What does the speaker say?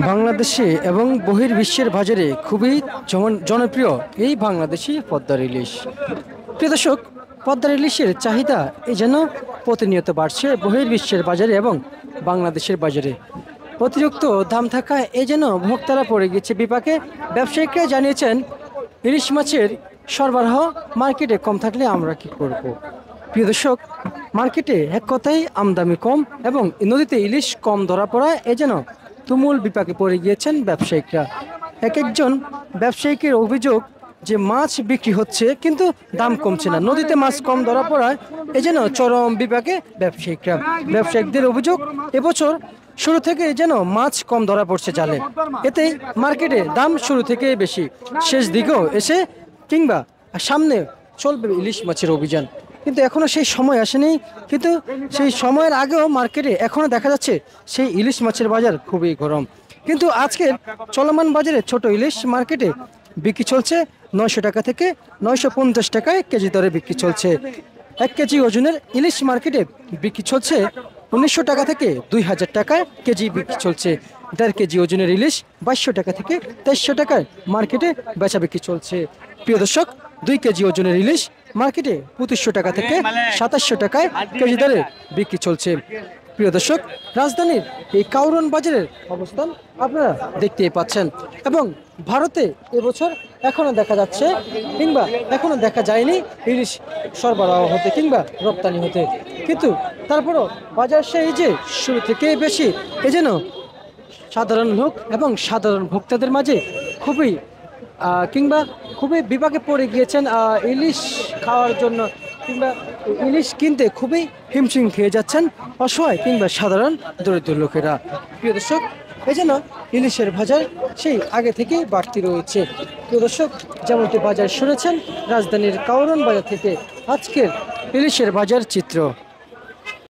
বাংলাদেশে এবং বহির্বিশ্বের বাজারে খুবই জনপ্রিয় এই বাংলাদেশি পদ্মার ইলিশ। প্রিয় দর্শক, পদ্মার ইলিশের চাহিদা এই যেন প্রতিনিয়ত বাড়ছে বহির্বিশ্বের বাজারে এবং বাংলাদেশের বাজারে। অতিরিক্ত দাম থাকায় এই যেন ভোক্তারা পড়ে গেছে বিপাকে। ব্যবসায়িকরা জানিয়েছেন, ইলিশ মাছের সরবরাহ মার্কেটে কম থাকলে আমরা কি করব। প্রিয় দর্শক, মার্কেটে এক কথায় আমদানি কম এবং নদীতে ইলিশ কম ধরা পড়ায় এ যেন তুমুল বিপাকে পড়ে গিয়েছেন ব্যবসায়িকরা। এক একজন ব্যবসায়িকের অভিযোগ যে মাছ বিক্রি হচ্ছে কিন্তু দাম কমছে না, নদীতে মাছ কম ধরা পড়ায় এ যেন চরম বিপাকে ব্যবসায়িকরা। ব্যবসায়িকদের অভিযোগ, এবছর শুরু থেকে যেন মাছ কম ধরা পড়ছে জালে, এতে মার্কেটে দাম শুরু থেকে বেশি, শেষ দিকেও এসে কিংবা সামনে চলবে ইলিশ মাছের অভিযান। কিন্তু এখনও সেই সময় আসেনি, কিন্তু সেই সময়ের আগেও মার্কেটে এখনও দেখা যাচ্ছে সেই ইলিশ মাছের বাজার খুবই গরম। কিন্তু আজকের চলমান বাজারে ছোট ইলিশ মার্কেটে বিক্রি চলছে 900 টাকা থেকে 950 টাকায় কেজি দরে বিক্রি চলছে। 1 কেজি ওজনের ইলিশ মার্কেটে বিক্রি চলছে 1900 টাকা থেকে 2000 টাকায় কেজি বিক্রি চলছে। 1.5 কেজি ওজনের ইলিশ 2200 টাকা থেকে 2300 টাকায় মার্কেটে বেচা বিক্রি চলছে। প্রিয় দর্শক, 2 কেজি ওজনের ইলিশ মার্কেটে 2500 টাকা থেকে 2700 টাকায় কেজি দরে বিক্রি চলছে। প্রিয় দর্শক, রাজধানীর এই কাউরন বাজারের অবস্থান আপনারা দেখতেই পাচ্ছেন এবং ভারতে এবছর এখনো দেখা যাচ্ছে কিংবা এখনো দেখা যায়নি ইলিশ সরবরাহ হতে কিংবা রপ্তানি হতে। কিন্তু তারপরও বাজার সেই যে শুরু থেকে বেশি যেন সাধারণ লোক এবং সাধারণ ভোক্তাদের মাঝে খুবই খুবই বিপাকে পড়ে গিয়েছেন ইলিশ খাওয়ার জন্য কিংবা ইলিশ কিনতে খুবই হিমশিম খেয়ে যাচ্ছেন অসহায় কিংবা সাধারণ দরিদ্র লোকেরা। প্রিয় দর্শক, এই জন্য ইলিশের বাজার সেই আগে থেকেই বাড়তি রয়েছে। প্রিয় দর্শক, যেমনটি বাজার শুনেছেন রাজধানীর কাউরন বাজার থেকে আজকের ইলিশের বাজার চিত্র।